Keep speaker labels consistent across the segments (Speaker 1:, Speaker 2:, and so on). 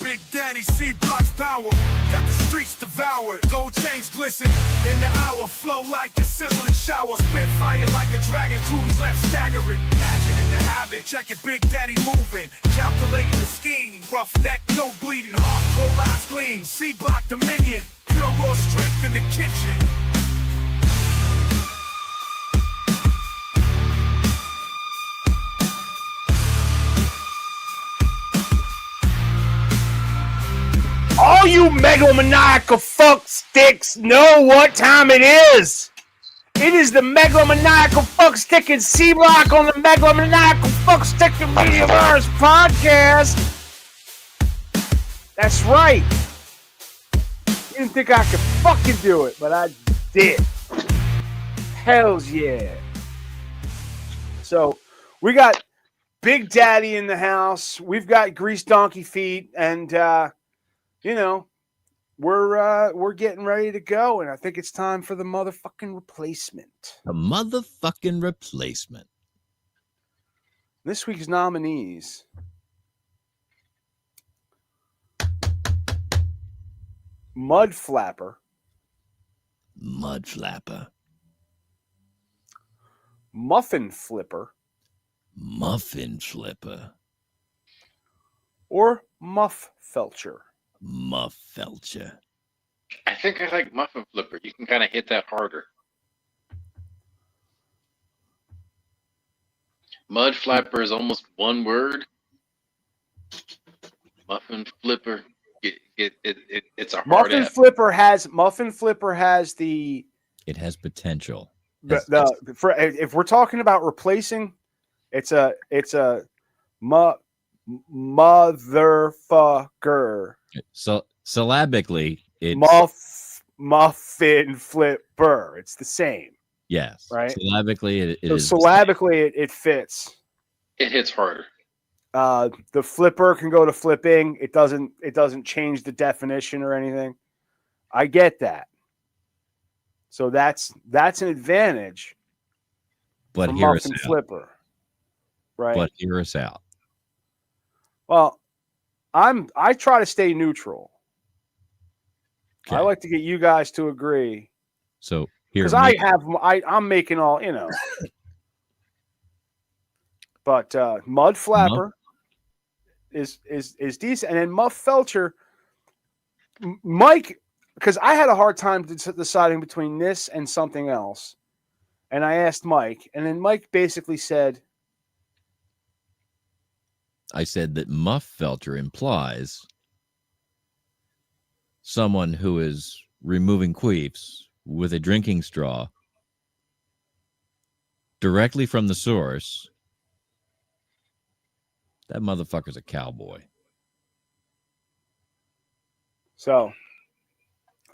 Speaker 1: Big Daddy C-Block's power, got the streets devoured. Gold chains glisten in the hour, flow like a sizzling shower. Spit fire like a dragon, crews left staggering. Imagining the habit, checking Big Daddy moving, calculating the scheme. Rough neck, no bleeding, hardcore last gleam. C-Block dominion, pure raw strength in the kitchen.
Speaker 2: All you megalomaniacal fucksticks know what time it is. It is the Megalomaniacal Fuckstick and C-Block on the Megalomaniacal Fuckstick Comediavores podcast. That's right. You didn't think I could fucking do it, but I did. Hells yeah. So, we got Big Daddy in the house. We've got Grease Donkey Feet, and you know, we're getting ready to go, and I think it's time for the motherfucking replacement.
Speaker 3: The motherfucking replacement.
Speaker 2: This week's nominees. Muffinflipper.
Speaker 3: Mudflapper.
Speaker 2: Muffinflipper.
Speaker 3: Muffinflipper.
Speaker 2: Or Muffelcher.
Speaker 3: Muffelcher.
Speaker 4: I think I like Muffinflipper. You can kind of hit that harder. Mudflapper is almost one word. Muffinflipper, it's a hard
Speaker 2: Muffinflipper has the.
Speaker 3: It has potential.
Speaker 2: If we're talking about replacing, it's a motherfucker.
Speaker 3: So syllabically, it's
Speaker 2: Muffinflipper. It's the same.
Speaker 3: Yes.
Speaker 2: Right.
Speaker 3: Syllabically,
Speaker 2: it fits.
Speaker 4: It hits harder.
Speaker 2: The flipper can go to flipping. It doesn't change the definition or anything. I get that. So that's an advantage.
Speaker 3: But hear us
Speaker 2: Muffinflipper. Right.
Speaker 3: But hear us out.
Speaker 2: Well, I try to stay neutral.
Speaker 3: Okay.
Speaker 2: I like to get you guys to agree.
Speaker 3: So here,
Speaker 2: because I'm making all, you know. But Mudflapper is decent, and then Muffelcher, Mike, because I had a hard time deciding between this and something else, and I asked Mike, and then Mike basically said.
Speaker 3: I said that Muffelcher implies someone who is removing queefs with a drinking straw directly from the source. That motherfucker's a cowboy.
Speaker 2: So,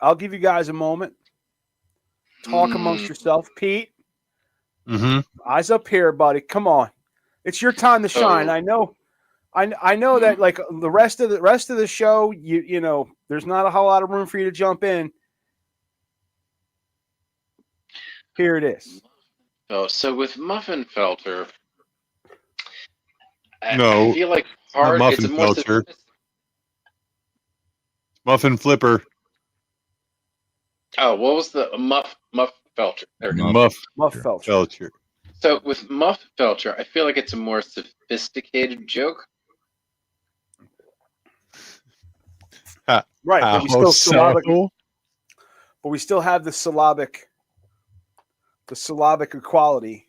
Speaker 2: I'll give you guys a moment. Talk amongst yourself. Pete, eyes up here, buddy. Come on. It's your time to shine. I know that like the rest of the show, you know, there's not a whole lot of room for you to jump in. Here it is.
Speaker 4: Oh, so with Muffinflipper, I feel like hard.
Speaker 5: It's Muffinflipper. Muffinflipper.
Speaker 4: Oh, what was the Muffelcher?
Speaker 5: Muffelcher.
Speaker 4: So with Muffelcher, I feel like it's a more sophisticated joke.
Speaker 2: Right, but we still have the syllabic equality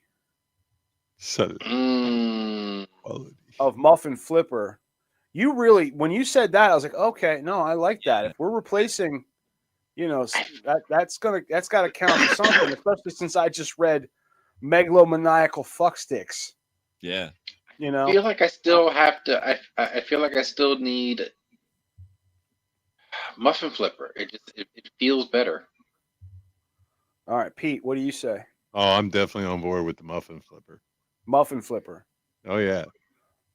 Speaker 2: of Muffinflipper. You really, when you said that, I was like, okay, no, I like that. If we're replacing, you know, that's got to count for something, especially since I just read Megalomaniacal Fucksticks.
Speaker 3: Yeah,
Speaker 2: you know,
Speaker 4: I feel like I still have to. I feel like I still need Muffinflipper. It feels better.
Speaker 2: All right, Pete, what do you say?
Speaker 5: Oh, I'm definitely on board with the Muffinflipper.
Speaker 2: Muffinflipper.
Speaker 5: Oh yeah,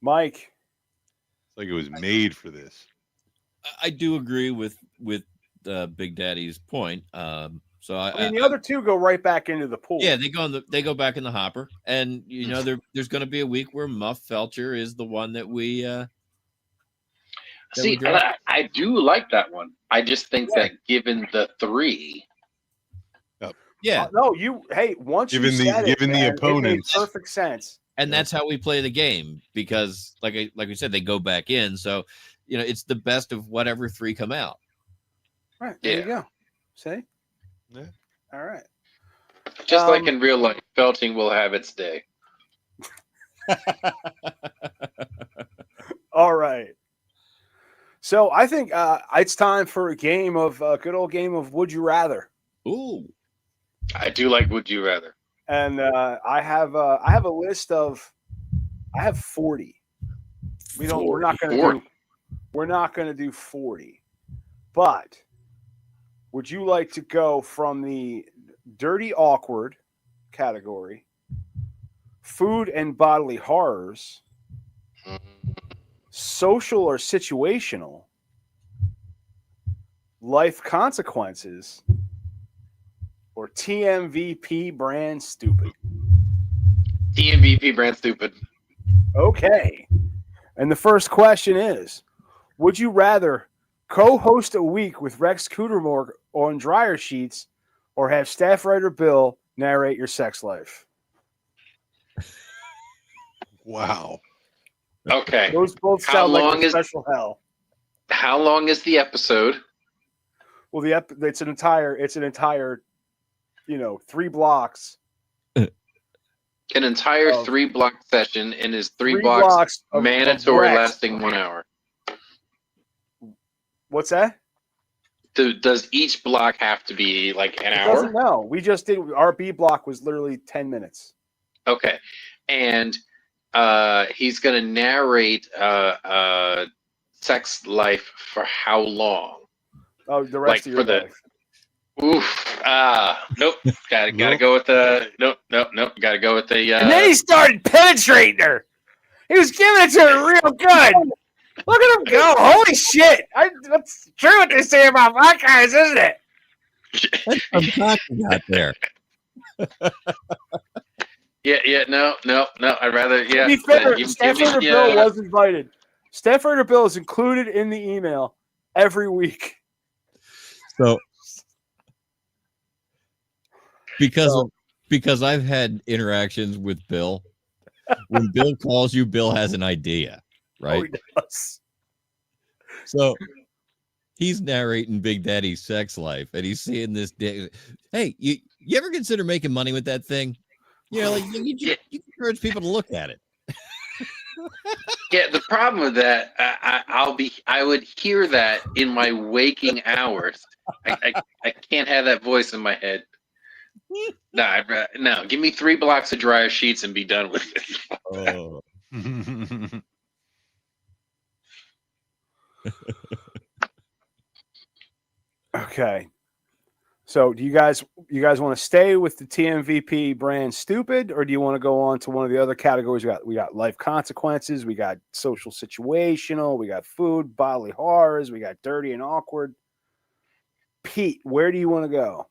Speaker 2: Mike.
Speaker 5: It's like it was made for this.
Speaker 3: I do agree with Big Daddy's point. So
Speaker 2: I mean, the other two go right back into the pool.
Speaker 3: Yeah, they go back in the hopper, and you know there's going to be a week where Muffelcher is the one that we
Speaker 4: See, I do like that one. I just think that given the 3,
Speaker 3: Yeah,
Speaker 2: no, once you said it,
Speaker 5: given the
Speaker 2: man,
Speaker 5: opponents,
Speaker 2: it made perfect sense.
Speaker 3: and that's how we play the game because, like we said, they go back in. So, it's the best of whatever 3 come out.
Speaker 2: Right, there you go. See?
Speaker 5: Yeah.
Speaker 2: All right.
Speaker 4: just like in real life, felching will have its day.
Speaker 2: All right. So I think it's time for a good old game of Would You Rather.
Speaker 3: Ooh.
Speaker 4: I do like Would You Rather.
Speaker 2: And I have a list of 40. We're not going to do 40. But would you like to go from the dirty awkward category, food and bodily horrors, social or situational, life consequences, or TMVP brand stupid?
Speaker 4: TMVP brand stupid.
Speaker 2: Okay. And the first question is, would you rather co-host a week with Rex Cootermore on Dryer Sheets or have staff writer Bill narrate your sex life?
Speaker 5: Wow.
Speaker 4: Okay.
Speaker 2: Those both sound like a special hell.
Speaker 4: How long is the episode?
Speaker 2: Well, it's an entire 3 blocks.
Speaker 4: An entire 3-block session, and is 3 blocks mandatory, lasting 1 hour.
Speaker 2: What's that?
Speaker 4: Does each block have to be like an hour?
Speaker 2: Doesn't know. We just did. Our B block was literally 10 minutes.
Speaker 4: Okay, and he's going to narrate sex life for how long?
Speaker 2: Oh, the rest of your life.
Speaker 4: Oof. Nope. Gotta go with the nope. Gotta go with the.
Speaker 2: And then he started penetrating her. He was giving it to her real good. Look at him go! Holy shit! That's true what they say about black guys, isn't it?
Speaker 3: I'm talking out there.
Speaker 4: Yeah. No. I'd rather. Yeah.
Speaker 2: To be fair, Stafford Bill was invited. Stafford Bill is included in the email every week.
Speaker 3: So, because I've had interactions with Bill. When Bill calls you, Bill has an idea, right?
Speaker 2: Oh, he does.
Speaker 3: So he's narrating Big Daddy's sex life, and he's seeing this day. Hey, you ever consider making money with that thing? You encourage people to look at it.
Speaker 4: Yeah, the problem with that, I would hear that in my waking hours. I can't have that voice in my head. No, give me 3 blocks of Dryer Sheets and be done with it.
Speaker 3: Oh.
Speaker 2: Okay. So do you guys want to stay with the TMVP brand stupid, or do you want to go on to one of the other categories? We got life consequences, we got social situational, we got food, bodily horrors, we got dirty and awkward. Pete, where do you want to go?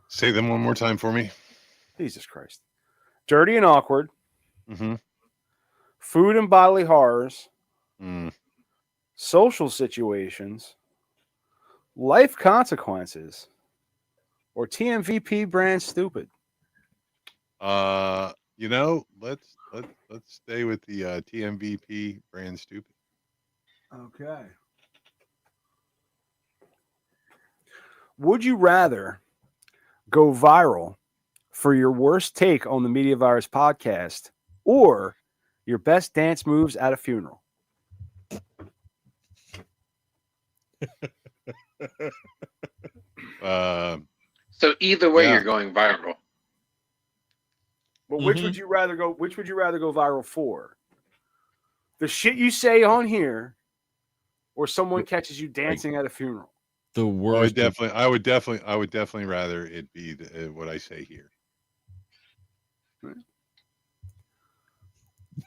Speaker 5: Say them one more time for me.
Speaker 2: Jesus Christ. Dirty and awkward.
Speaker 5: Mm-hmm.
Speaker 2: Food and bodily horrors.
Speaker 5: Mm.
Speaker 2: Social situations. Life consequences. Or TMVP brand stupid.
Speaker 5: Let's stay with the TMVP brand stupid.
Speaker 2: Okay. Would you rather go viral for your worst take on the Mediavirus podcast or your best dance moves at a funeral?
Speaker 4: So either way, you're going viral.
Speaker 2: But which would you rather go? Which would you rather go viral for? The shit you say on here, or someone catches you dancing at a funeral?
Speaker 3: The worst.
Speaker 5: I would definitely rather it be what I say here.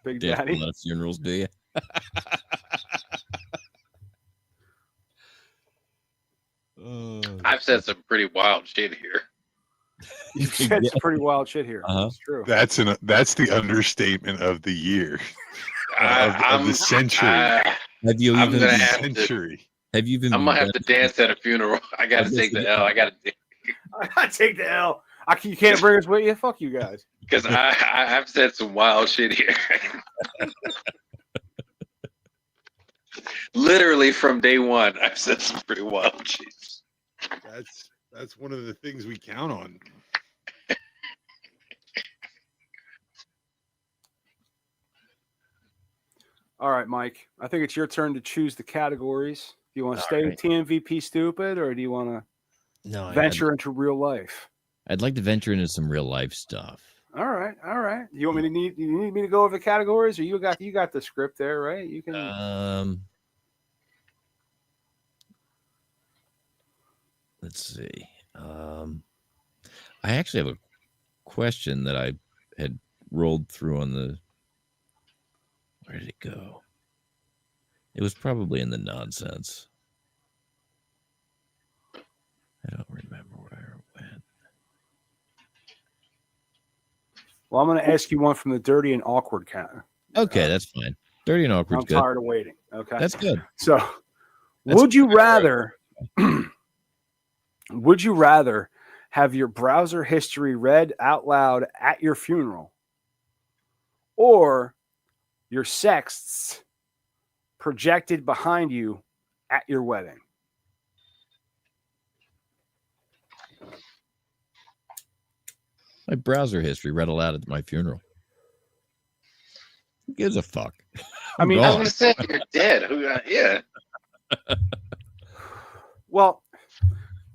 Speaker 2: Big Daddy.
Speaker 3: A lot of funerals, do you?
Speaker 4: I've said some pretty wild shit here.
Speaker 2: You've said some pretty wild shit here. That's true.
Speaker 5: That's the understatement of the year. of the century.
Speaker 3: Have you
Speaker 4: I'm
Speaker 3: even
Speaker 4: gonna
Speaker 5: The
Speaker 4: have to.
Speaker 5: century.
Speaker 3: have you even
Speaker 4: I'm gonna have to dance at a funeral. I gotta take the L. I gotta
Speaker 2: I take the L. You can't bring us with you. Fuck you guys.
Speaker 4: because I've said some wild shit here. Literally from day one, I've said some pretty wild shit.
Speaker 5: That's one of the things we count on.
Speaker 2: All right, Mike. I think it's your turn to choose the categories. Do you want to stay
Speaker 3: right.
Speaker 2: with TMVP stupid, or do you want to
Speaker 3: No,
Speaker 2: venture into real life?
Speaker 3: I'd like to venture into some real life stuff.
Speaker 2: All right, all right. You want me to you need me to go over the categories, or you got the script there, right? You can.
Speaker 3: Let's see. I actually have a question that I had rolled through on the. Where did it go? It was probably in the nonsense. I don't remember where it went.
Speaker 2: Well, I'm going to ask you one from the dirty and awkward category.
Speaker 3: Okay, that's fine. Dirty and awkward.
Speaker 2: I'm
Speaker 3: Good.
Speaker 2: tired of waiting. Okay,
Speaker 3: That's good.
Speaker 2: So, would you rather? Would you rather have your browser history read out loud at your funeral, or your sexts projected behind you at your wedding?
Speaker 3: My browser history read aloud at my funeral. Who gives a fuck?
Speaker 2: I mean,
Speaker 4: I was
Speaker 3: gone.
Speaker 4: gonna say you're dead. Yeah.
Speaker 2: Well,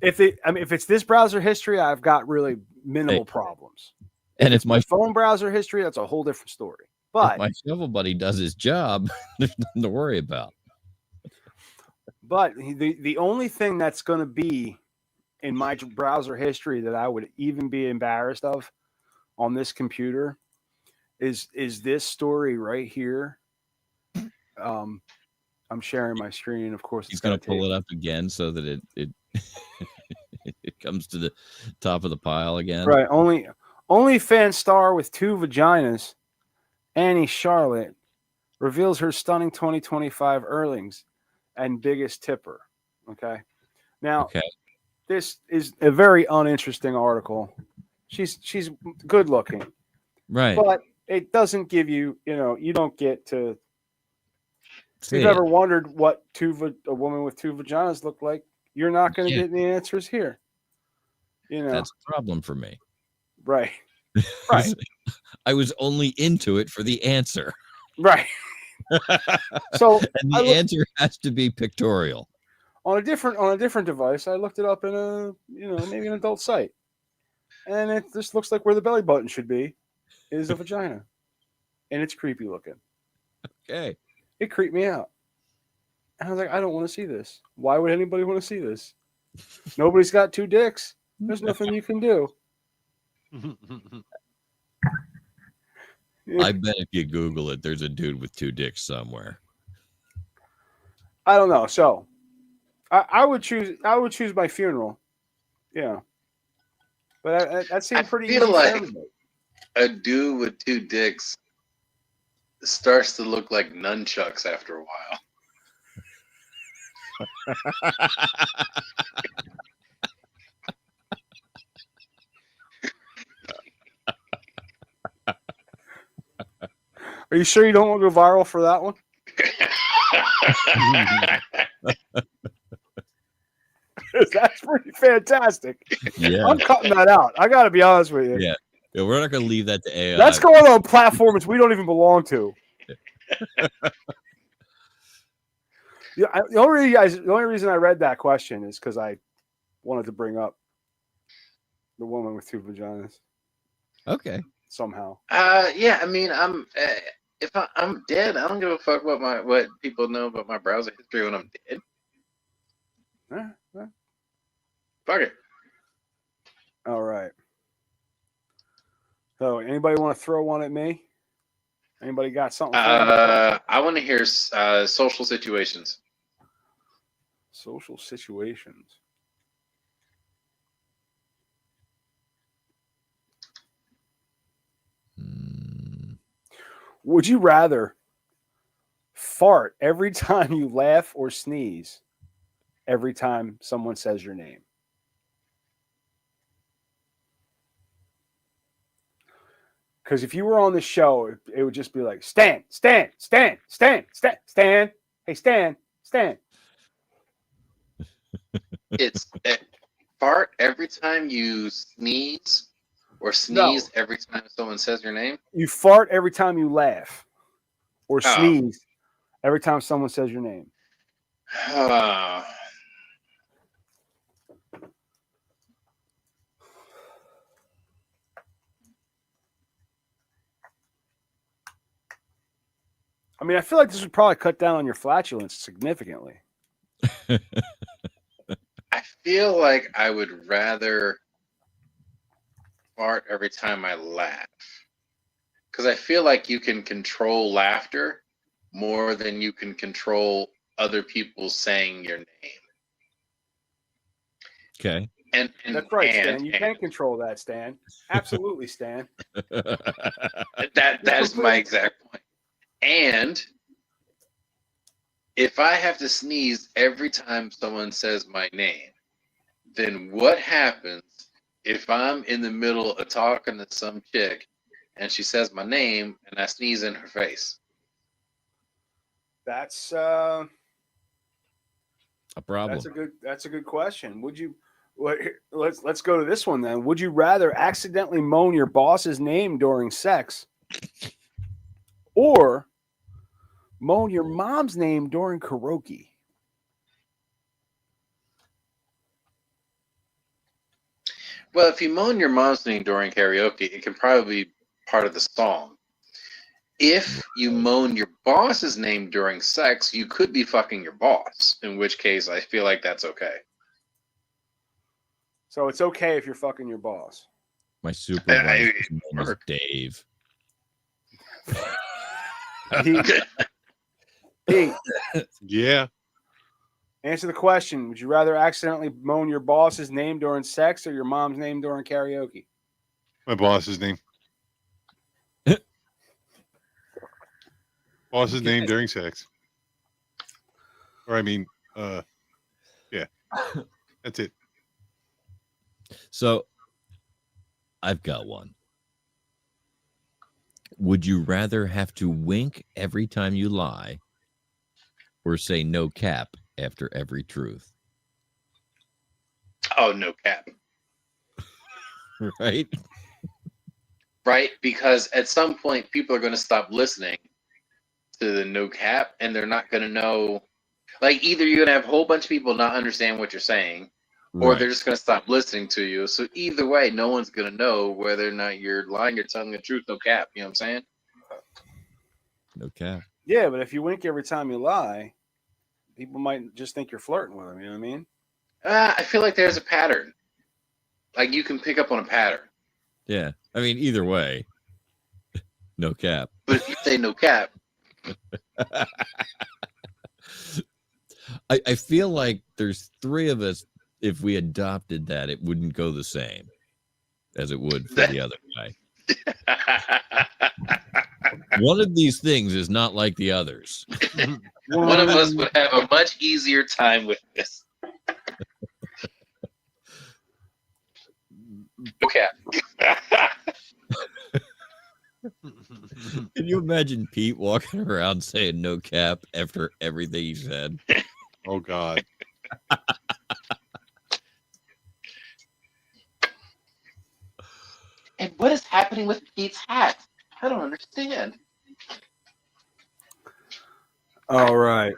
Speaker 2: if it's this browser history, I've got really minimal problems.
Speaker 3: And it's my
Speaker 2: phone browser history, that's a whole different story.
Speaker 3: if
Speaker 2: But
Speaker 3: my shovel buddy does his job, there's nothing to worry about.
Speaker 2: But the only thing that's going to be in my browser history that I would even be embarrassed of on this computer is this story right here. I'm sharing my screen. Of course,
Speaker 3: He's going to pull it up again so that it it comes to the top of the pile again.
Speaker 2: Right. Only fan star with 2 vaginas, Annie Charlotte, reveals her stunning 2025 earnings and biggest tipper. Okay. Now, this is a very uninteresting article. She's good looking,
Speaker 3: Right.
Speaker 2: but it doesn't give you, you don't get to. If
Speaker 3: See
Speaker 2: you've
Speaker 3: it.
Speaker 2: ever wondered what a woman with 2 vaginas look like, you're not going to get the answers here.
Speaker 3: That's a problem for me.
Speaker 2: Right. Right.
Speaker 3: I was only into it for the answer.
Speaker 2: Right. So
Speaker 3: and the answer has to be pictorial.
Speaker 2: On a different device, I looked it up in a maybe an adult site, and it just looks like where the belly button should be is a vagina, and it's creepy looking.
Speaker 3: Okay.
Speaker 2: It creeped me out, and I was like, I don't want to see this. Why would anybody want to see this? Nobody's got 2 dicks. There's nothing you can do.
Speaker 3: I bet if you Google it, there's a dude with 2 dicks somewhere.
Speaker 2: I don't know. So I would choose my funeral. Yeah. But that seemed pretty easy.
Speaker 4: I feel like
Speaker 2: for everybody.
Speaker 4: a dude with 2 dicks starts to look like nunchucks after a while.
Speaker 2: Are you sure you don't want to go viral for that one? That's pretty fantastic.
Speaker 3: Yeah.
Speaker 2: I'm cutting that out. I got to be honest with you.
Speaker 3: Yeah. We're not going to leave that to AI.
Speaker 2: That's going on platforms we don't even belong to. The only reason I read that question is because I wanted to bring up the woman with 2 vaginas.
Speaker 3: Okay.
Speaker 2: Somehow.
Speaker 4: Yeah. I mean, if I'm dead, I don't give a fuck what people know about my browser history when I'm dead. Fuck it.
Speaker 2: All right. So, anybody want to throw one at me? Anybody got something?
Speaker 4: I want to hear social situations.
Speaker 2: Social situations. Would you rather fart every time you laugh or sneeze, every time someone says your name. Because if you were on the show, it would just be like, Stan, Stan, Stan, Stan, Stan, Stan. Hey, Stan, Stan.
Speaker 4: It's fart every time you sneeze, or sneeze every time someone says your name.
Speaker 2: You fart every time you laugh or
Speaker 4: Oh.
Speaker 2: sneeze every time someone says your name. I mean, I feel like this would probably cut down on your flatulence significantly.
Speaker 4: I feel like I would rather fart every time I laugh, because I feel like you can control laughter more than you can control other people saying your name.
Speaker 3: Okay.
Speaker 4: And
Speaker 2: That's right, Stan. You can control that, Stan. Absolutely, Stan.
Speaker 4: That's my exact point. And if I have to sneeze every time someone says my name, then what happens if I'm in the middle of talking to some chick and she says my name and I sneeze in her face?
Speaker 2: That's
Speaker 3: a problem.
Speaker 2: That's a good question. Would you? Let's go to this one then. Would you rather accidentally moan your boss's name during sex, or moan your mom's name during karaoke?
Speaker 4: Well, if you moan your mom's name during karaoke, it can probably be part of the song. If you moan your boss's name during sex, you could be fucking your boss, in which case I feel like that's okay.
Speaker 2: So it's okay if you're fucking your boss.
Speaker 3: My supervisor's name is Dave.
Speaker 2: Pete,
Speaker 5: Yeah.
Speaker 2: answer the question. Would you rather accidentally moan your boss's name during sex or your mom's name during karaoke?
Speaker 5: My boss's name. Boss's name during sex. Or I mean, yeah. That's it.
Speaker 3: So I've got one. Would you rather have to wink every time you lie or say no cap after every truth?
Speaker 4: Oh, no cap.
Speaker 3: Right?
Speaker 4: Right? Because at some point, people are going to stop listening to the no cap, and they're not going to know. Like, either you're going to have a whole bunch of people not understand what you're saying, or they're just going to stop listening to you. So either way, no one's going to know whether or not you're lying or telling the truth. No cap. You know what I'm saying?
Speaker 3: No cap.
Speaker 2: Yeah, but if you wink every time you lie, people might just think you're flirting with them. You know what I mean?
Speaker 4: I feel like there's a pattern. Like, you can pick up on a pattern.
Speaker 3: Yeah. I mean, either way, no cap.
Speaker 4: But if you say no cap,
Speaker 3: I feel like there's three of us. If we adopted that, it wouldn't go the same as it would for the other guy. One of these things is not like the others.
Speaker 4: one of us would have a much easier time with this. No cap.
Speaker 3: Can you imagine Pete walking around saying no cap after everything he said?
Speaker 5: Oh, God.
Speaker 4: And what is happening with Pete's hat? I don't understand.
Speaker 2: All right.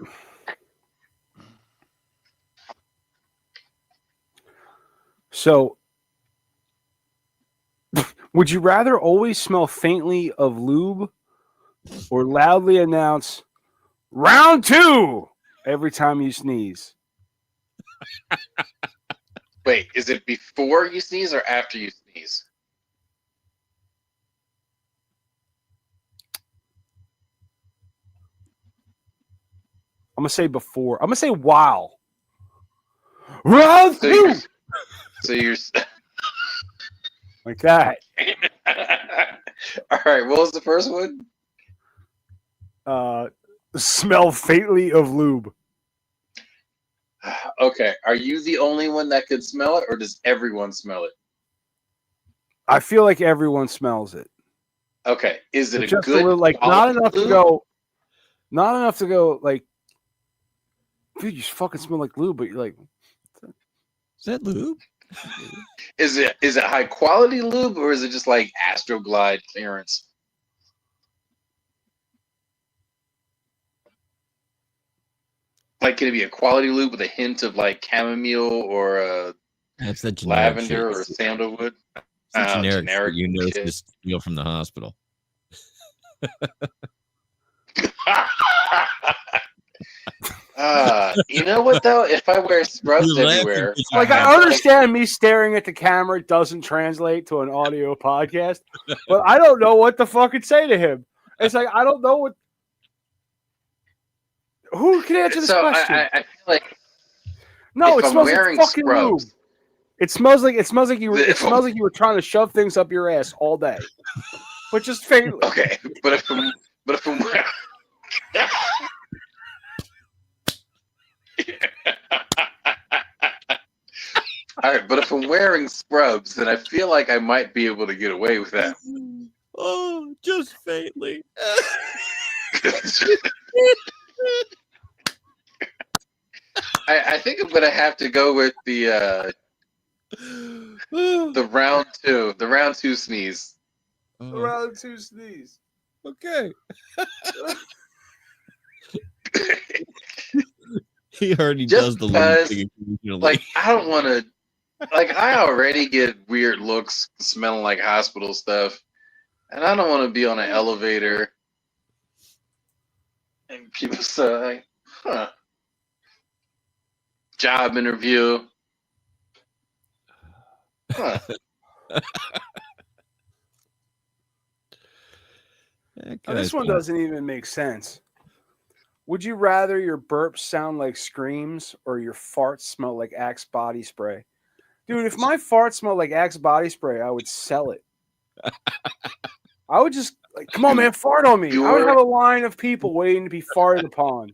Speaker 2: So, would you rather always smell faintly of lube or loudly announce round 2 every time you sneeze?
Speaker 4: Wait, is it before you sneeze or after you sneeze?
Speaker 2: I'm going to say before. I'm going to say while. Round 2!
Speaker 4: So you're
Speaker 2: Like that.
Speaker 4: All right, what was the first one?
Speaker 2: Smell faintly of lube.
Speaker 4: Okay, are you the only one that could smell it, or does everyone smell it?
Speaker 2: I feel like everyone smells it.
Speaker 4: Okay, is it
Speaker 2: But
Speaker 4: a
Speaker 2: just a
Speaker 4: good
Speaker 2: little, like not
Speaker 4: quality
Speaker 2: enough to
Speaker 4: lube?
Speaker 2: go. Not enough to go like, dude, you fucking smell like lube, but you're like,
Speaker 3: Is that lube?
Speaker 4: Is it high quality lube, or is it just like Astroglide clearance? Like, can it be a quality lube with a hint of like chamomile or
Speaker 3: That's that generic shit.
Speaker 4: lavender or sandalwood?
Speaker 3: It's the generic,
Speaker 4: generic
Speaker 3: shit you know
Speaker 4: shit.
Speaker 3: just steal from the hospital.
Speaker 4: You know what though? If I wear scrubs
Speaker 3: You're laughing
Speaker 4: everywhere,
Speaker 3: 'cause you
Speaker 2: like
Speaker 3: have
Speaker 2: I understand me staring at the camera doesn't translate to an audio podcast, but I don't know what to fucking say to him. It's like I don't know what. Who can answer this
Speaker 4: so
Speaker 2: question?
Speaker 4: I feel like
Speaker 2: No,
Speaker 4: if
Speaker 2: it
Speaker 4: I'm
Speaker 2: smells like
Speaker 4: wearing
Speaker 2: fucking lube.
Speaker 4: scrubs,
Speaker 2: It smells like you were. It
Speaker 4: If I'm-
Speaker 2: smells like you were trying to shove things up your ass all day, but just faintly.
Speaker 4: okay, but if I'm wearing all right, but if I'm wearing scrubs, then I feel like I might be able to get away with that.
Speaker 3: Oh, just faintly.
Speaker 4: I think I'm gonna have to go with the round two sneeze.
Speaker 2: Round two sneeze.
Speaker 3: Okay. He already
Speaker 4: Just
Speaker 3: does the
Speaker 4: because,
Speaker 3: lube thing occasionally.
Speaker 4: Like, I don't want to. Like, I already get weird looks smelling like hospital stuff, and I don't want to be on an elevator and people say, "Huh." Job interview. Huh.
Speaker 2: Now, this one doesn't even make sense. Would you rather your burps sound like screams or your farts smell like Axe body spray? Dude, if my farts smelled like Axe body spray, I would sell it. I would just like, come on, man, fart on me. I would have a line of people waiting to be farted upon.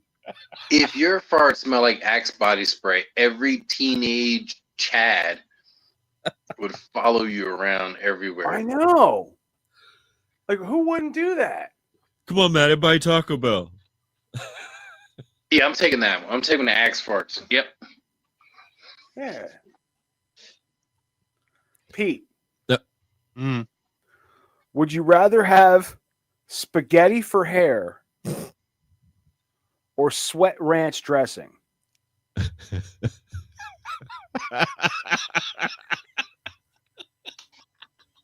Speaker 4: If your farts smell like Axe body spray, every teenage Chad would follow you around everywhere.
Speaker 2: I know. Like, who wouldn't do that?
Speaker 3: Come on, man, I buy Taco Bell.
Speaker 4: Yeah, I'm taking that one. I'm taking the Axe farts. Yep.
Speaker 2: Yeah. Pete, would you rather have spaghetti for hair or sweat ranch dressing?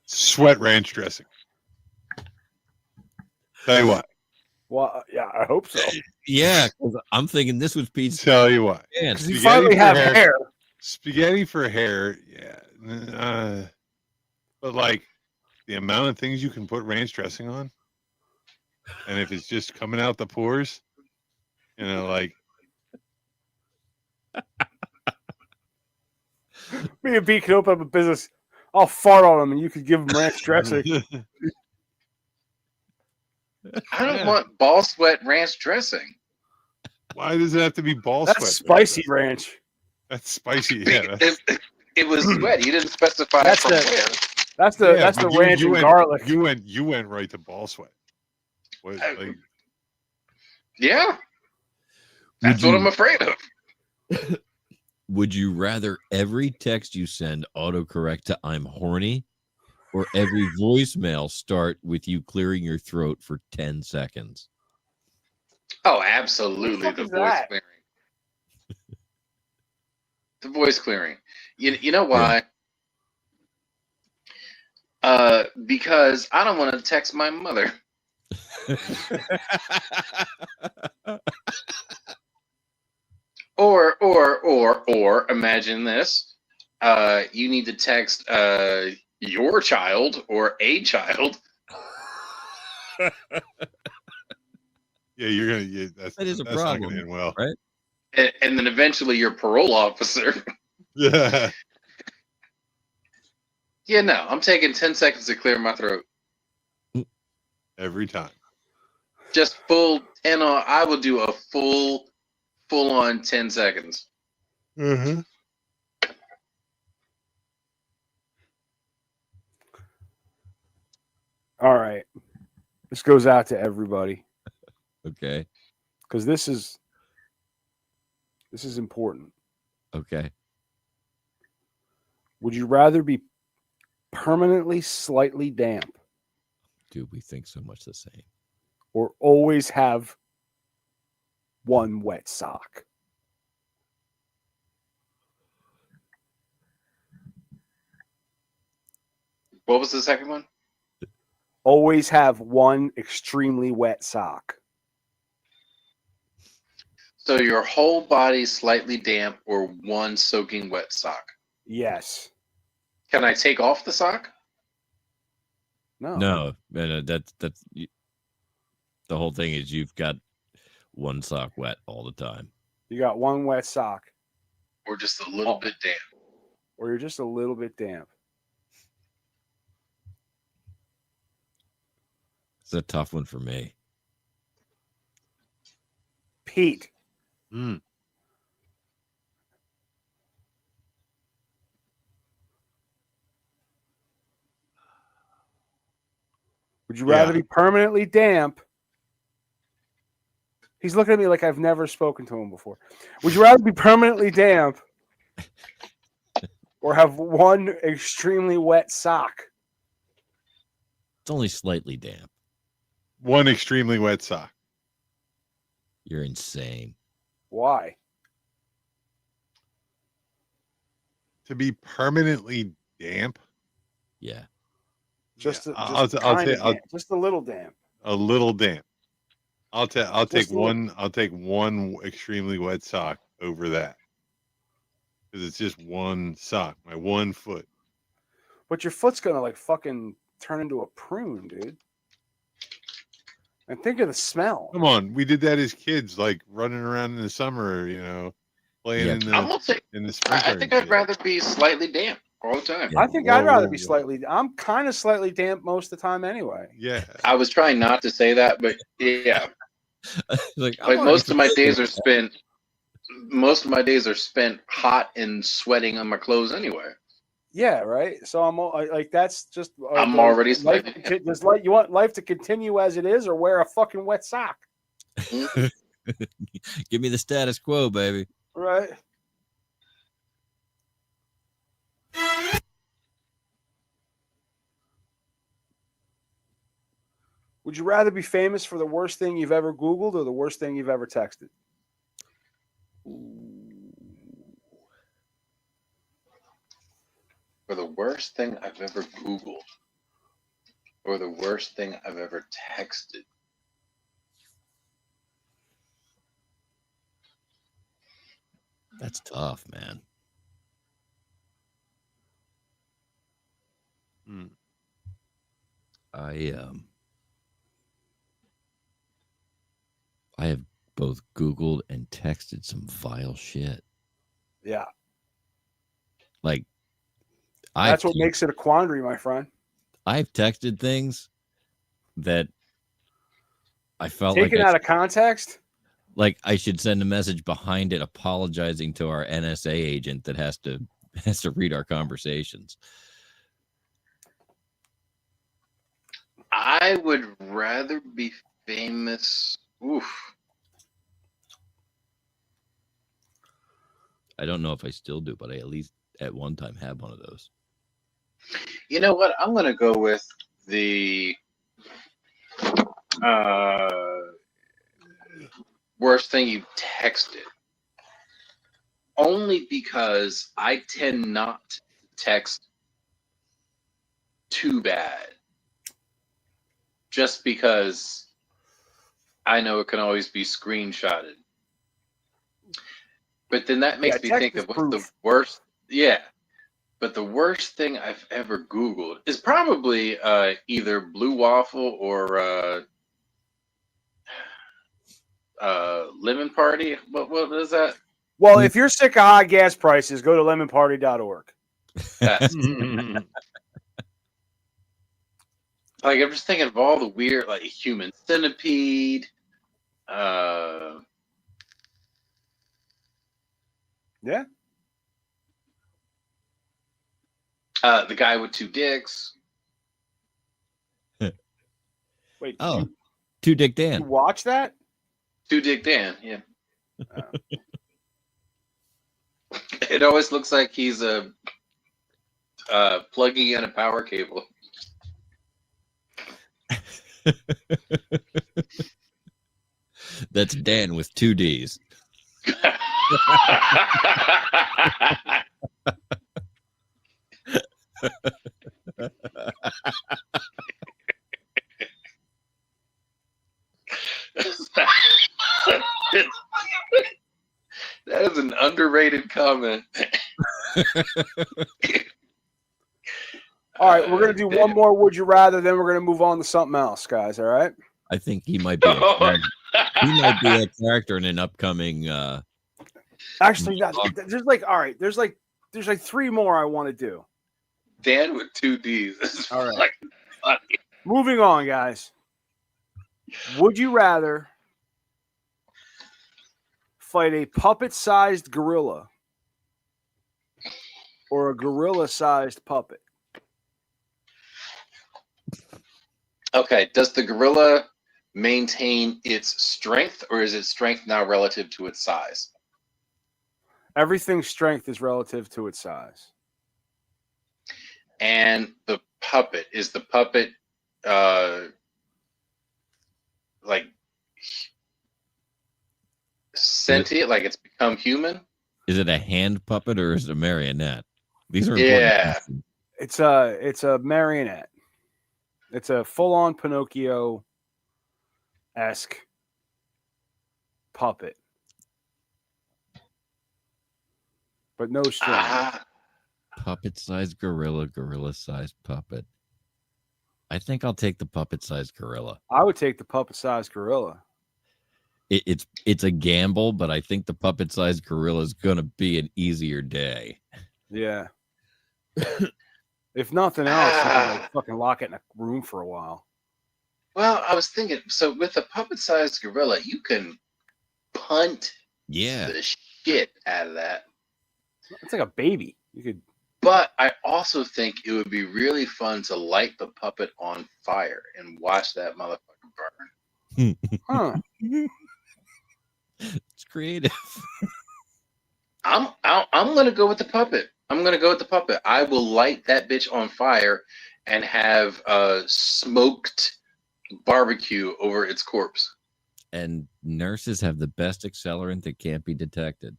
Speaker 5: Sweat ranch dressing. Tell you what.
Speaker 2: Well, yeah, I hope so.
Speaker 3: Yeah, 'cause I'm thinking this was Pete's.
Speaker 5: Tell you what.
Speaker 3: Man,
Speaker 2: Because you finally have hair.
Speaker 5: Spaghetti for hair, yeah. But like the amount of things you can put ranch dressing on, and if it's just coming out the pores, like
Speaker 2: Me and B could open up a business. I'll fart on them and you could give them ranch dressing.
Speaker 4: I don't want ball sweat ranch dressing.
Speaker 5: Why does it have to be ball
Speaker 2: That's
Speaker 5: sweat?
Speaker 2: spicy ranch.
Speaker 5: That's spicy. Yeah.
Speaker 4: It was sweat. You didn't specify
Speaker 2: That's
Speaker 4: from
Speaker 2: the-
Speaker 4: where.
Speaker 2: That's the ranch and garlic.
Speaker 5: You went right to ball sweat. What, like,
Speaker 4: Yeah. That's what I'm afraid of.
Speaker 3: Would you rather every text you send autocorrect to "I'm horny," or every voicemail start with you clearing your throat for 10 seconds?
Speaker 4: Oh, absolutely.
Speaker 2: What the
Speaker 4: The
Speaker 2: fuck is
Speaker 4: voice
Speaker 2: that?
Speaker 4: clearing. The voice clearing. You know why? Because I don't want to text my mother. Or imagine this. You need to text your child or a child.
Speaker 5: yeah, you're gonna. Yeah,
Speaker 3: That is a
Speaker 5: that's not
Speaker 3: problem,
Speaker 5: gonna end well.
Speaker 3: right?
Speaker 4: And then eventually your parole officer.
Speaker 5: Yeah.
Speaker 4: Yeah, no, I'm taking 10 seconds to clear my throat.
Speaker 5: Every time.
Speaker 4: Just full 10 on. I will do a full on 10 seconds.
Speaker 5: Mm-hmm.
Speaker 2: All right. This goes out to everybody
Speaker 3: Okay.
Speaker 2: because this is important.
Speaker 3: Okay.
Speaker 2: Would you rather be permanently slightly damp
Speaker 3: Dude, we think so much the same.
Speaker 2: or always have one wet sock?
Speaker 4: What was the second one?
Speaker 2: Always have one extremely wet sock.
Speaker 4: So your whole body's slightly damp or one soaking wet sock.
Speaker 2: Yes.
Speaker 4: Can I take off the sock?
Speaker 2: No.
Speaker 3: No, that's the whole thing is you've got one sock wet all the time.
Speaker 2: You got one wet sock
Speaker 4: Or just a little bit damp?
Speaker 2: or you're just a little bit damp.
Speaker 3: It's a tough one for me.
Speaker 2: Pete,
Speaker 5: Mm.
Speaker 2: would you rather
Speaker 5: Yeah.
Speaker 2: be permanently damp? He's looking at me like I've never spoken to him before. Would you rather be permanently damp or have one extremely wet sock?
Speaker 3: It's only slightly damp.
Speaker 5: One extremely wet sock.
Speaker 3: You're insane.
Speaker 2: Why?
Speaker 5: To be permanently damp.
Speaker 3: Yeah.
Speaker 2: Just,
Speaker 5: Yeah,
Speaker 2: just a little damp.
Speaker 5: a little damp. I'll take
Speaker 2: Just a little.
Speaker 5: one. I'll take one extremely wet sock over that because it's just one sock, my one foot.
Speaker 2: But your foot's gonna like fucking turn into a prune, dude. And think of the smell.
Speaker 5: Come on, we did that as kids, like running around in the summer, playing
Speaker 3: Yeah.
Speaker 5: in
Speaker 4: I'm
Speaker 5: the
Speaker 4: gonna take.
Speaker 5: sprinkler.
Speaker 4: I think I'd rather be slightly damp all the time.
Speaker 3: Yeah.
Speaker 2: I think I'd rather be
Speaker 5: Whoa.
Speaker 2: slightly. I'm kind of slightly damp most of the time anyway.
Speaker 5: Yeah.
Speaker 4: I was trying not to say that, but yeah,
Speaker 3: like
Speaker 4: like most of my days are spent. Most of my days are spent hot and sweating on my clothes anyway.
Speaker 2: Yeah, right. So I'm like that's just.
Speaker 4: I'm already
Speaker 2: life.
Speaker 4: slightly.
Speaker 2: Does like you want life to continue as it is, or wear a fucking wet sock?
Speaker 3: Give me the status quo, baby.
Speaker 2: Right. Would you rather be famous for the worst thing you've ever Googled or the worst thing you've ever texted?
Speaker 4: For the worst thing I've ever Googled, or the worst thing I've ever texted.
Speaker 3: That's tough, man.
Speaker 5: Mm.
Speaker 3: I have both Googled and texted some vile shit.
Speaker 2: Yeah.
Speaker 3: Like
Speaker 2: That's what makes it a quandary, my friend.
Speaker 3: I've texted things that I felt
Speaker 2: Taken out of context.
Speaker 3: like I should send a message behind it apologizing to our NSA agent that has to read our conversations.
Speaker 4: I would rather be famous. Oof.
Speaker 3: I don't know if I still do, but I at least at one time had one of those.
Speaker 4: You know what? I'm gonna go with the worst thing you texted. Only because I tend not to text too bad. Just because I know it can always be screenshotted. But then that makes me think of what's the worst. Yeah. But the worst thing I've ever Googled is probably either Blue Waffle or Lemon Party. What is that?
Speaker 2: Well, if you're sick of high gas prices, go to lemonparty.org.
Speaker 4: That's, Like I'm just thinking of all the weird, like human centipede.
Speaker 2: Yeah.
Speaker 4: The guy with two dicks.
Speaker 2: Wait.
Speaker 3: Oh, Two Dick
Speaker 2: You
Speaker 3: Dan.
Speaker 2: watch that?
Speaker 4: Two Dick Dan. Yeah.
Speaker 2: Oh.
Speaker 4: It always looks like he's plugging in a power cable.
Speaker 3: That's Dan with 2 D's.
Speaker 4: That is an underrated comment.
Speaker 2: All right, we're gonna do one more. Would you rather? Then we're gonna move on to something else, guys. All right.
Speaker 3: I think he might be a character. He might be a character in an upcoming
Speaker 2: Actually, there's like all right. There's like 3 more I want to do.
Speaker 4: Dan with 2 D's.
Speaker 2: All right. Moving on, guys. Would you rather fight a puppet-sized gorilla or a gorilla-sized puppet?
Speaker 4: Okay, does the gorilla maintain its strength, or is its strength now relative to its size?
Speaker 2: Everything's strength is relative to its size.
Speaker 4: And the puppet, is the puppet like sentient, like it's become human?
Speaker 3: Is it a hand puppet or is it a marionette? These are important
Speaker 4: Yeah.
Speaker 3: questions.
Speaker 2: It's a marionette. It's a full-on Pinocchio-esque puppet. But no strength.
Speaker 4: Ah,
Speaker 3: Puppet-sized gorilla, gorilla-sized puppet. I think I'll take the puppet-sized gorilla.
Speaker 2: I would take the puppet-sized gorilla.
Speaker 3: It's a gamble, but I think the puppet-sized gorilla is going to be an easier day.
Speaker 2: Yeah. If nothing else, you can like fucking lock it in a room for a while.
Speaker 4: well, I was thinking, so with a puppet-sized gorilla, you can punt
Speaker 3: Yeah.
Speaker 4: the shit out of that.
Speaker 2: It's like a baby. You could.
Speaker 4: But I also think it would be really fun to light the puppet on fire and watch that motherfucker burn.
Speaker 2: Huh.
Speaker 3: It's creative.
Speaker 4: I'm gonna go with the puppet. I'm gonna go with the puppet. I will light that bitch on fire and have smoked barbecue over its corpse.
Speaker 3: And nurses have the best accelerant that can't be detected.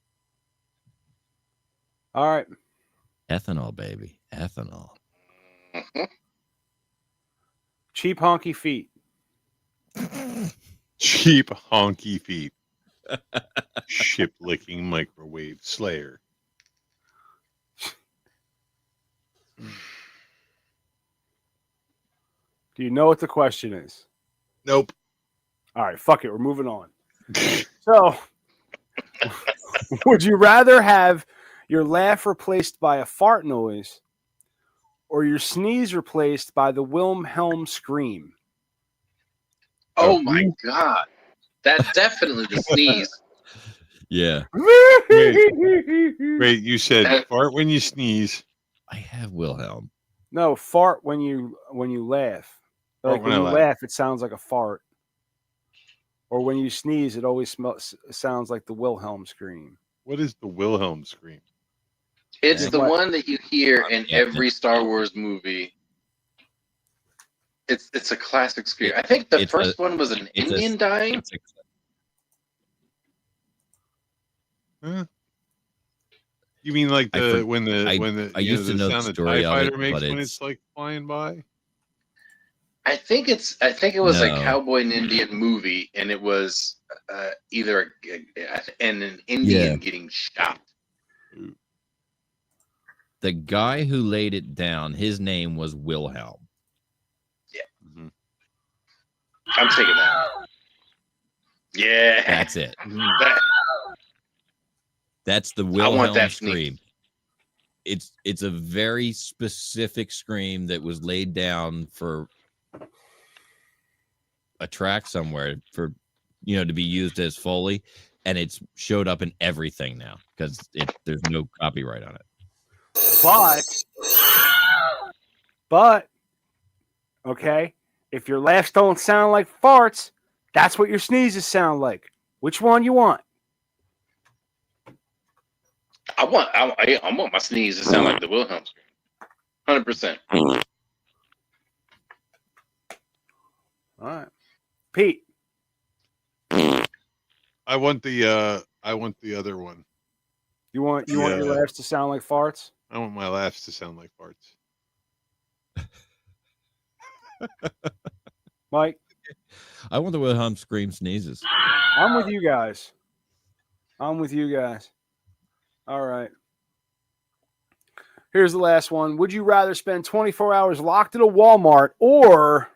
Speaker 2: All right.
Speaker 3: Ethanol, baby. Ethanol.
Speaker 4: Mhm.
Speaker 2: Cheap honky feet.
Speaker 5: Cheap honky feet. Ship licking microwave slayer.
Speaker 2: Do you know what the question is?
Speaker 5: Nope.
Speaker 2: All right, fuck it. We're moving on. So, would you rather have your laugh replaced by a fart noise or your sneeze replaced by the Wilhelm scream?
Speaker 4: Oh my god, that's definitely the sneeze.
Speaker 3: Yeah.
Speaker 5: Wait, you said fart when you sneeze.
Speaker 3: I have Wilhelm.
Speaker 2: No, fart when you laugh. Like when you laugh, it sounds like a fart. Or when you sneeze, it always sounds like the Wilhelm scream.
Speaker 5: What is the Wilhelm scream?
Speaker 4: It's
Speaker 3: Yeah.
Speaker 4: the
Speaker 2: What?
Speaker 4: one that you hear in
Speaker 3: Yeah.
Speaker 4: every Star Wars movie. It's a classic scream. I think the first one was an Indian dying.
Speaker 3: It's a-
Speaker 5: Huh? You mean like
Speaker 3: I
Speaker 5: the
Speaker 3: for-
Speaker 5: when the
Speaker 3: I-
Speaker 5: when the
Speaker 3: I
Speaker 5: you
Speaker 3: used to know the
Speaker 5: sound the
Speaker 3: story
Speaker 5: TIE
Speaker 3: of it,
Speaker 5: fighter makes
Speaker 3: but
Speaker 5: when
Speaker 3: it's-
Speaker 5: it's like flying by?
Speaker 4: I think it was a
Speaker 3: No.
Speaker 4: cowboy and Indian movie, and it was either an Indian getting shot.
Speaker 3: The guy who laid it down, his name was Wilhelm.
Speaker 5: Mhm.
Speaker 4: I'm taking that. Yeah,
Speaker 3: That's it.
Speaker 4: That-
Speaker 3: That's the
Speaker 4: I want
Speaker 3: Wilhelm
Speaker 4: that
Speaker 3: scream. It's a very specific scream that was laid down for a track somewhere for, to be used as Foley, and it's showed up in everything now because there's no copyright on it.
Speaker 2: But, okay, if your laughs don't sound like farts, that's what your sneezes sound like. Which one you want?
Speaker 4: I want my sneeze to sound like the Wilhelm scream. 100%.
Speaker 2: All right, Pete.
Speaker 5: I want the other one.
Speaker 2: You want your laughs to sound like farts?
Speaker 5: I want my laughs to sound like farts.
Speaker 2: Mike?
Speaker 3: I want the Wilhelm scream sneezes.
Speaker 2: I'm with you guys. All right. Here's the last one. Would you rather spend 24 hours locked at a Walmart or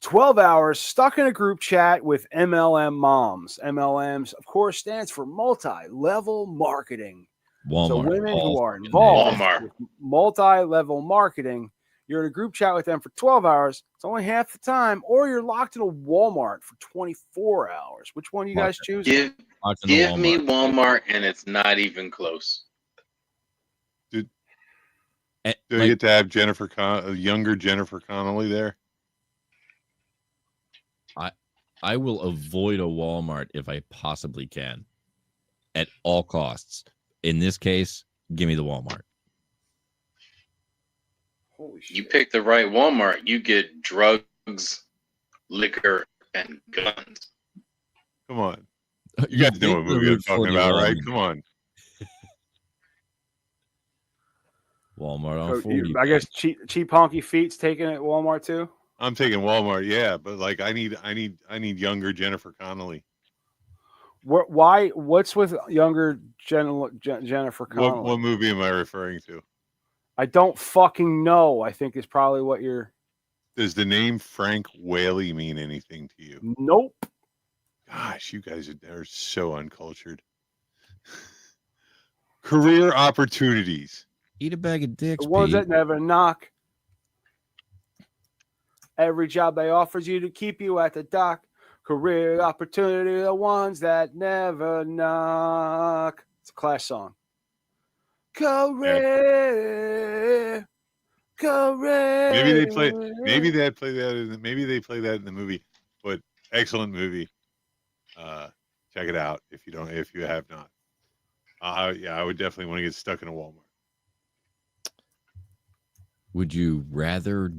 Speaker 2: 12 hours stuck in a group chat with MLM moms? MLMs, of course, stands for multi-level marketing.
Speaker 3: Walmart.
Speaker 2: So women who are involved with multi-level marketing, you're in a group chat with them for 12 hours. It's only half the time. Or you're locked in a Walmart for 24 hours. Which one you guys choose?
Speaker 4: Give me Walmart, and it's not even close.
Speaker 5: Do I get to have younger Jennifer Connelly there?
Speaker 3: I will avoid a Walmart if I possibly can, at all costs. In this case, give me the Walmart.
Speaker 2: Holy shit.
Speaker 4: You pick the right Walmart, you get drugs, liquor, and guns.
Speaker 5: Come on. You guys know what movie I'm talking about, right? Come on.
Speaker 3: Walmart on 40.
Speaker 2: I guess cheap honky feet's taking it at Walmart too.
Speaker 5: I'm taking Walmart, yeah, but like I need younger Jennifer Connelly.
Speaker 2: Why? What's with younger Jennifer Connelly?
Speaker 5: What movie am I referring to?
Speaker 2: I don't fucking know. I think is probably what you're.
Speaker 5: Does the name Frank Whaley mean anything to you?
Speaker 2: Nope.
Speaker 5: Gosh, you guys are so uncultured. Career opportunities.
Speaker 3: Eat a bag of dicks,
Speaker 2: The ones
Speaker 3: Pete.
Speaker 2: that never knock. Every job they offers you to keep you at the dock. Career opportunity, the ones that never knock. It's a Clash song. Career.
Speaker 5: Maybe they play that in the movie, but excellent movie. Check it out if you have not. I would definitely want to get stuck in a Walmart.
Speaker 3: Would you rather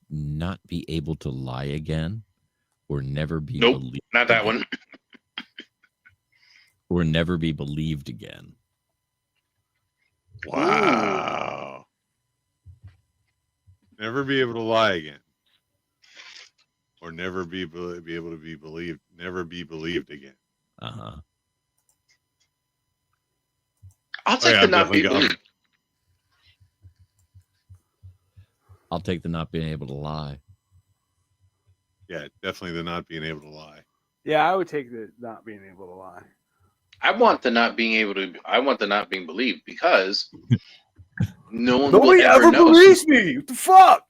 Speaker 3: not be able to lie again, or never be believed?
Speaker 4: Not that one.
Speaker 3: Or never be believed again?
Speaker 5: Wow. Never be able to lie again, or never be able to be believed. Never be believed again.
Speaker 4: I'll take the not be believed.
Speaker 3: I'll take the not being able to lie.
Speaker 5: Yeah, definitely the not being able to lie.
Speaker 2: Yeah, I would take the not being able to lie.
Speaker 4: I want the not being believed because nobody
Speaker 2: will ever believes me. What the fuck?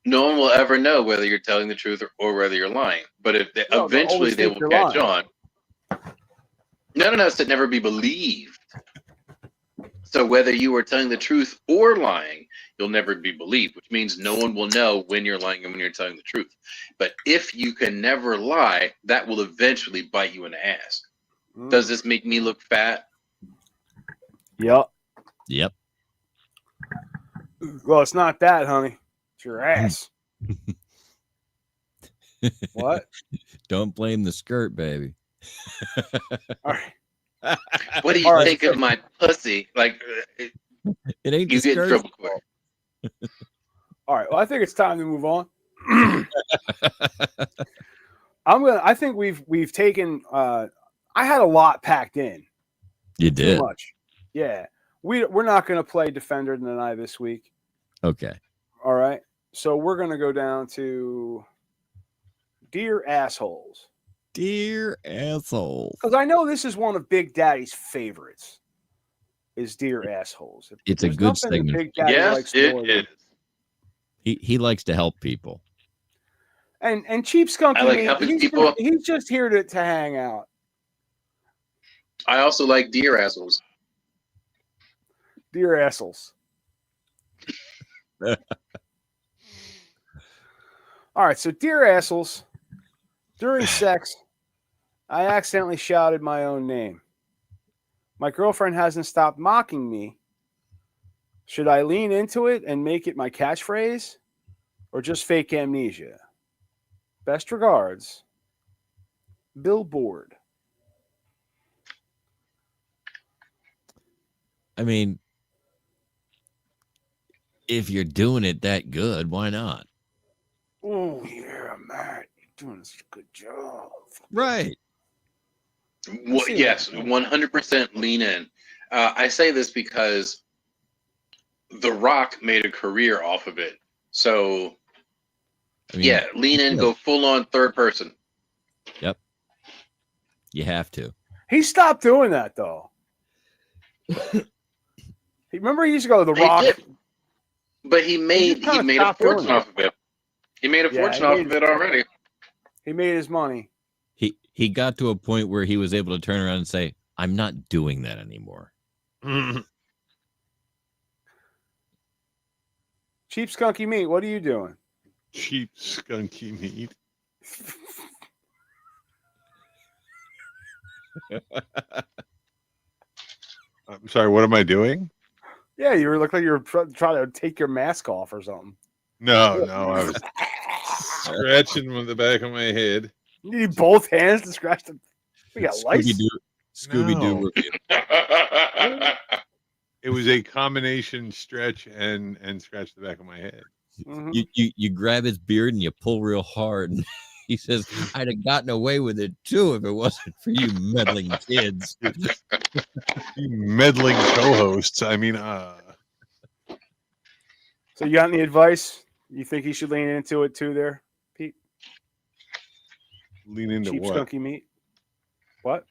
Speaker 4: No one will ever know whether you're telling the truth or whether you're lying. But if eventually they will catch on. No, it said never be believed. So whether you are telling the truth or lying, you'll never be believed, which means no one will know when you're lying and when you're telling the truth. But if you can never lie, that will eventually bite you in the ass. Does this make me look fat?
Speaker 2: Yep. Well, it's not that, honey. It's your ass. What?
Speaker 3: Don't blame the skirt, baby.
Speaker 2: All right.
Speaker 4: What do you think of my pussy? Like,
Speaker 3: it ain't
Speaker 4: you
Speaker 3: the
Speaker 4: get in
Speaker 3: skirt.
Speaker 4: trouble quick.
Speaker 2: All right. Well, I think it's time to move on. I think we've taken. I had a lot packed in.
Speaker 3: You did.
Speaker 2: Too much. Yeah. We're not going to play Defender and I this week.
Speaker 3: Okay.
Speaker 2: All right. So we're going to go down to Dear Assholes.
Speaker 3: Dear Assholes.
Speaker 2: Because I know this is one of Big Daddy's favorites. Is Dear Assholes.
Speaker 3: It's a good segment.
Speaker 2: Big Daddy
Speaker 4: Yes,
Speaker 2: likes
Speaker 4: it
Speaker 2: more
Speaker 4: is.
Speaker 3: He likes to help people.
Speaker 2: And Cheap Skunky
Speaker 4: I like
Speaker 2: Meat,
Speaker 4: helping people.
Speaker 2: he's just here to hang out.
Speaker 4: I also like deer assholes.
Speaker 2: Dear assholes. All right, so dear assholes, during sex, I accidentally shouted my own name. My girlfriend hasn't stopped mocking me. Should I lean into it and make it my catchphrase, or just fake amnesia? Best regards, Billboard.
Speaker 3: I mean, if you're doing it that good, why not?
Speaker 2: Oh yeah, Matt, you're doing such a good job.
Speaker 3: Right.
Speaker 4: Yes, 100% lean in. I say this because The Rock made a career off of it. So,
Speaker 3: I mean,
Speaker 4: yeah, lean in, go full on third person.
Speaker 3: Yep. You have to.
Speaker 2: He stopped doing that though. Remember he used to go to The
Speaker 4: He
Speaker 2: Rock.
Speaker 4: did. But he made
Speaker 2: kinda
Speaker 4: a
Speaker 2: stopped doing
Speaker 4: fortune
Speaker 2: it.
Speaker 4: off of it. He made a
Speaker 2: Yeah,
Speaker 4: fortune
Speaker 2: he
Speaker 4: off
Speaker 2: made
Speaker 4: of it already.
Speaker 2: He made his money.
Speaker 3: He got to a point where he was able to turn around and say, I'm not doing that anymore.
Speaker 2: Cheap Skunky Meat, what are you doing?
Speaker 5: Cheap skunky meat. I'm sorry, what am I doing?
Speaker 2: Yeah, you look like you were trying to take your mask off or something.
Speaker 5: No, I was scratching with the back of my head.
Speaker 2: You need both hands to scratch the. We got lice.
Speaker 3: Scooby-Doo
Speaker 5: No.
Speaker 3: review.
Speaker 5: It was a combination stretch and scratch the back of my head.
Speaker 2: Mhm.
Speaker 3: You grab his beard and you pull real hard. And he says, I'd have gotten away with it too if it wasn't for you meddling kids.
Speaker 5: You meddling co-hosts. I mean,
Speaker 2: So you got any advice? You think he should lean into it too, there, Pete?
Speaker 5: lean into
Speaker 2: Cheap
Speaker 5: what?
Speaker 2: Skunky Meat. What?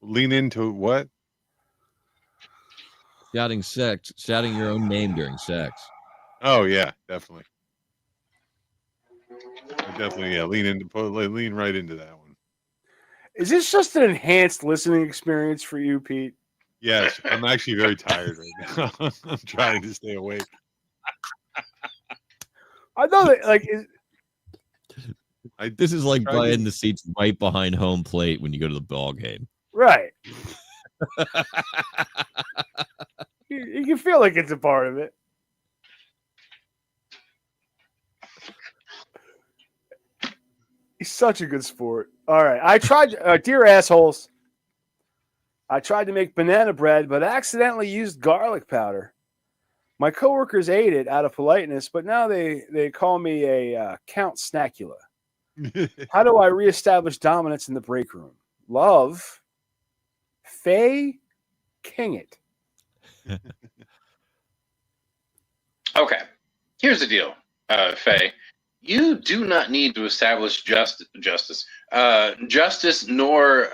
Speaker 5: Lean into what?
Speaker 3: Shouting your own name during sex.
Speaker 5: Oh yeah, definitely. Definitely, lean right into that one.
Speaker 2: Is this just an enhanced listening experience for you, Pete?
Speaker 5: Yes, I'm actually very tired right now. I'm trying to stay awake.
Speaker 2: I know that, like,
Speaker 3: This is like
Speaker 5: Tried to-
Speaker 3: buying the seats right behind home plate when you go to the ball game.
Speaker 2: right. You can feel like it's a part of it. He's such a good sport. All right. I tried, dear assholes, I tried to make banana bread, but accidentally used garlic powder. My coworkers ate it out of politeness, but now they call me a Count Snackula. How do I reestablish dominance in the break room? Love, Faye, King it.
Speaker 4: Okay, here's the deal, Faye. You do not need to establish justice nor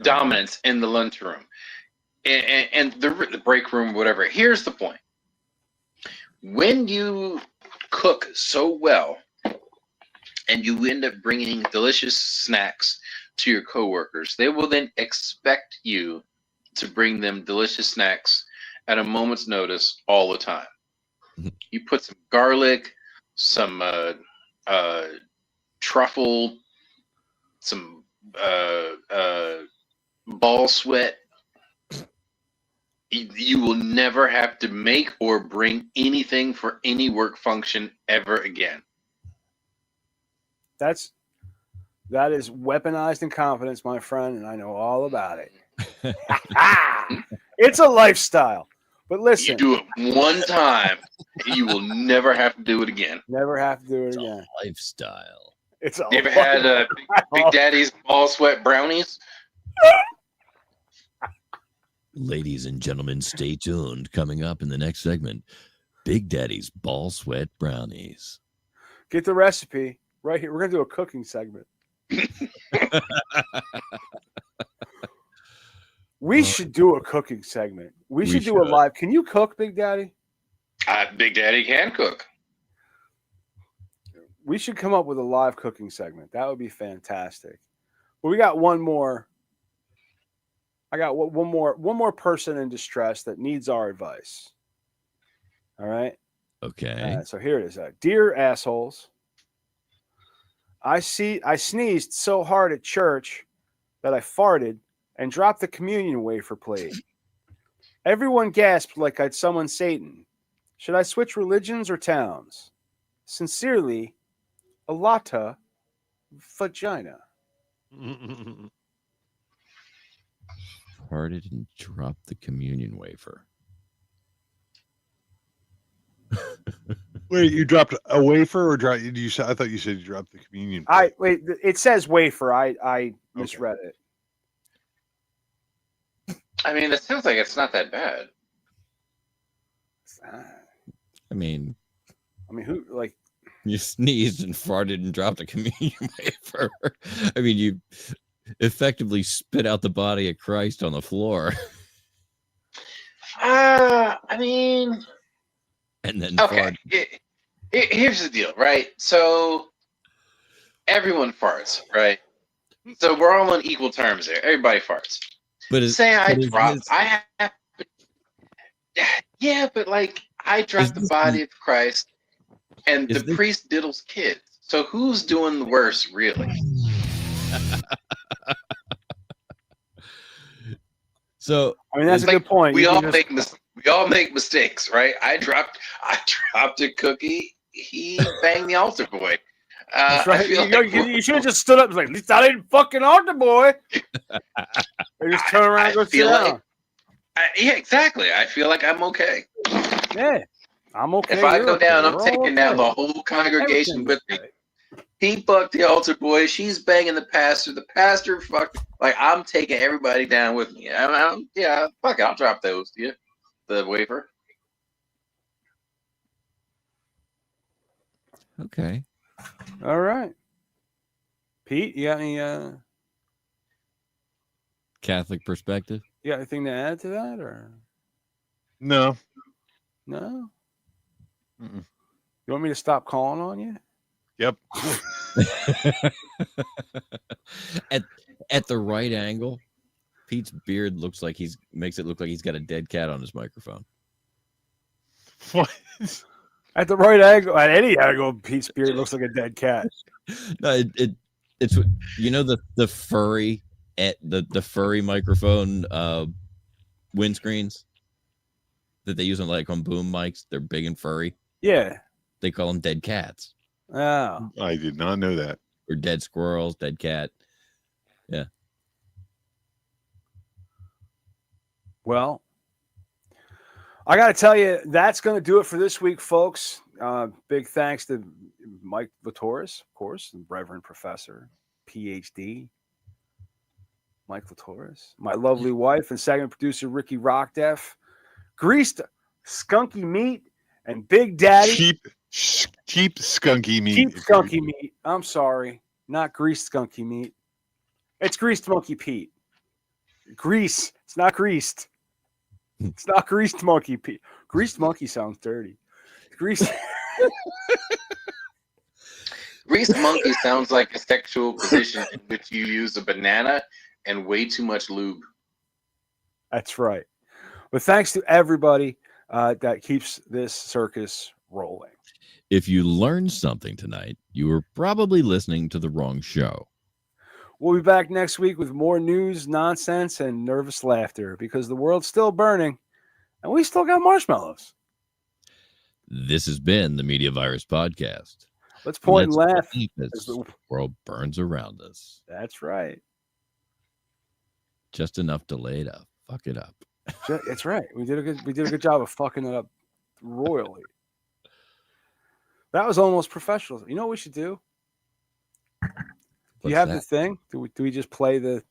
Speaker 4: dominance in the lunchroom and the break room, whatever. Here's the point: when you cook so well and you end up bringing delicious snacks to your coworkers, they will then expect you to bring them delicious snacks at a moment's notice all the time. You put some garlic, some truffle, some ball sweat. You will never have to make or bring anything for any work function ever again.
Speaker 2: That is weaponized incompetence, my friend, and I know all about it. It's a lifestyle. But listen,
Speaker 4: You do it one time, and you will never have to do it again.
Speaker 2: never have to do it
Speaker 3: It's
Speaker 2: again.
Speaker 3: a lifestyle.
Speaker 2: It's a
Speaker 4: You ever had Big Daddy's ball sweat brownies?
Speaker 3: Ladies and gentlemen, stay tuned. Coming up in the next segment, Big Daddy's ball sweat brownies.
Speaker 2: Get the recipe right here. We're gonna do a cooking segment. We should do a cooking segment. We should do a
Speaker 3: should.
Speaker 2: live. Can you cook, Big Daddy?
Speaker 4: Big Daddy can cook.
Speaker 2: we should come up with a live cooking segment. That would be fantastic. But we got one more. I got one more person in distress that needs our advice. All right.
Speaker 3: Okay.
Speaker 2: So here it is. Dear assholes, I sneezed so hard at church that I farted and dropped the communion wafer plate. Everyone gasped like I'd summoned Satan. Should I switch religions or towns? Sincerely, Alata Vagina.
Speaker 3: Farted and dropped the communion wafer.
Speaker 5: Wait, you dropped a wafer or dropped? You said, I thought you said you dropped the communion.
Speaker 2: Wait. It says wafer. I misread it.
Speaker 4: I mean, it sounds like it's not that bad.
Speaker 3: I mean,
Speaker 2: who like
Speaker 3: you sneezed and farted and dropped a communion wafer. I mean, you effectively spit out the body of Christ on the floor.
Speaker 4: I mean,
Speaker 3: and then
Speaker 4: okay. Here's the deal, right? So everyone farts, right? So we're all on equal terms there. Everybody farts.
Speaker 3: But
Speaker 4: yeah, but like I dropped the body of Christ, and the priest diddles kids. So who's doing the worst, really?
Speaker 3: So
Speaker 2: I mean, that's a good point.
Speaker 4: We all make mistakes, right? I dropped a cookie. He banged the altar boy.
Speaker 2: That's right. You should have just stood up and like, at least I didn't fucking altar boy. They just turn around and go sit down.
Speaker 4: Yeah, exactly. I feel like I'm okay.
Speaker 2: Yeah, I'm okay.
Speaker 4: If I go down, I'm taking down the whole congregation with me. He fucked the altar boy. She's banging the pastor. The pastor fucked. Like, I'm taking everybody down with me. Yeah, fuck it. I'll drop those. Yeah, the wafer.
Speaker 3: Okay.
Speaker 2: All right. Pete, you got any
Speaker 3: Catholic perspective?
Speaker 2: You got anything to add to that, or
Speaker 5: no?
Speaker 2: No.
Speaker 5: Mm-mm.
Speaker 2: You want me to stop calling on you?
Speaker 5: Yep.
Speaker 3: at the right angle, Pete's beard makes it look like he's got a dead cat on his microphone.
Speaker 5: What?
Speaker 2: At the right angle, at any angle, Pete's beard looks like a dead cat.
Speaker 3: No, it's the furry the furry microphone windscreens that they use on boom mics. They're big and furry.
Speaker 2: Yeah.
Speaker 3: They call them dead cats.
Speaker 2: Oh.
Speaker 5: I did not know that.
Speaker 3: Or dead squirrels, dead cat. Yeah.
Speaker 2: Well, I got to tell you, that's going to do it for this week, folks. Big thanks to Mike Latoris, of course, Reverend Professor, PhD. Mike Latoris, my lovely wife and segment producer, Ricky Rockdeff, Greased Skunky Meat, and Big Daddy.
Speaker 5: Cheap skunky meat.
Speaker 2: Cheap skunky meat. I'm sorry. Not greased skunky meat. It's Greased Monkey Pete. Grease. It's not greased. It's not Greased Monkey Pete. Greased Monkey sounds dirty. Greased.
Speaker 4: Greased monkey sounds like a sexual position in which you use a banana and way too much lube.
Speaker 2: That's right. But thanks to everybody that keeps this circus rolling.
Speaker 3: If you learned something tonight, you were probably listening to the wrong show.
Speaker 2: We'll be back next week with more news, nonsense, and nervous laughter because the world's still burning and we still got marshmallows.
Speaker 3: This has been the Mediavirus Podcast.
Speaker 2: Let's point and laugh
Speaker 3: as the world burns around us.
Speaker 2: That's right.
Speaker 3: Just enough delay to fuck it up.
Speaker 2: That's right. We did a good job of fucking it up royally. That was almost professional. You know what we should do? Do you have the thing? Do we just play the?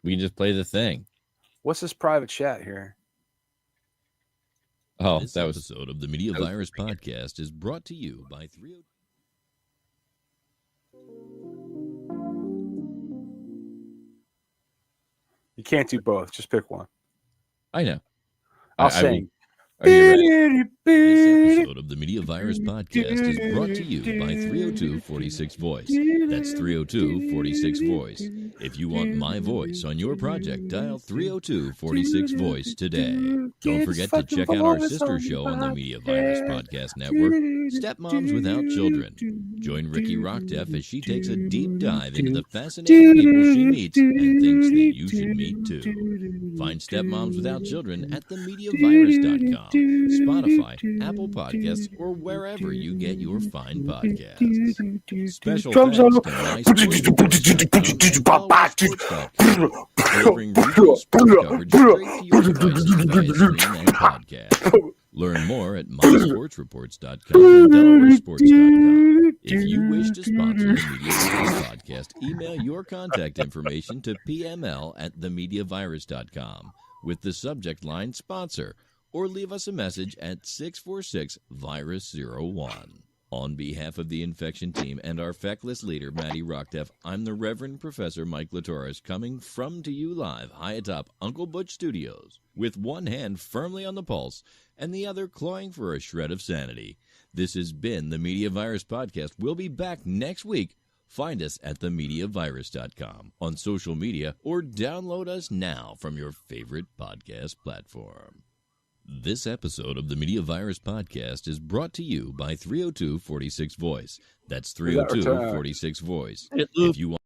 Speaker 3: We can just play the thing.
Speaker 2: What's this private chat here?
Speaker 3: Oh, this episode of the Mediavirus Podcast is brought to you by 3.
Speaker 2: You can't do both. Just pick one.
Speaker 3: I know.
Speaker 2: I'll sing.
Speaker 3: Are you ready? This episode of the Media Virus Podcast is brought to you by 302-46-VOICE. That's 302-46-VOICE. If you want my voice on your project, dial 302-46-VOICE today. Don't forget to check out our sister show on the Media Virus Podcast Network, Stepmoms Without Children. Join Ricky Rockdeff as she takes a deep dive into the fascinating people she meets and thinks that you should meet too. Find Stepmoms Without Children at themediavirus.com, Spotify, Apple Podcasts, or wherever you get your fine podcasts. Special thanks to MySportsReport.com, delivering regional sports coverage straight to your devices via stream and podcast. Learn more at mysportsreports.com and DelawareSports.com. If you wish to sponsor the Media Virus Podcast, email your contact information to pml@themediavirus.com with the subject line sponsor, or leave us a message at 646-VIRUS01. On behalf of the infection team and our feckless leader, Maddie Rockdeff, I'm the Reverend Professor Mike Latoris, coming from to you live high atop Uncle Butch Studios, with one hand firmly on the pulse and the other clawing for a shred of sanity. This has been the Media Virus Podcast. We'll be back next week. Find us at themediavirus.com, on social media, or download us now from your favorite podcast platform. This episode of the Media Virus Podcast is brought to you by 302-46-VOICE. That's 302-46-VOICE. If you want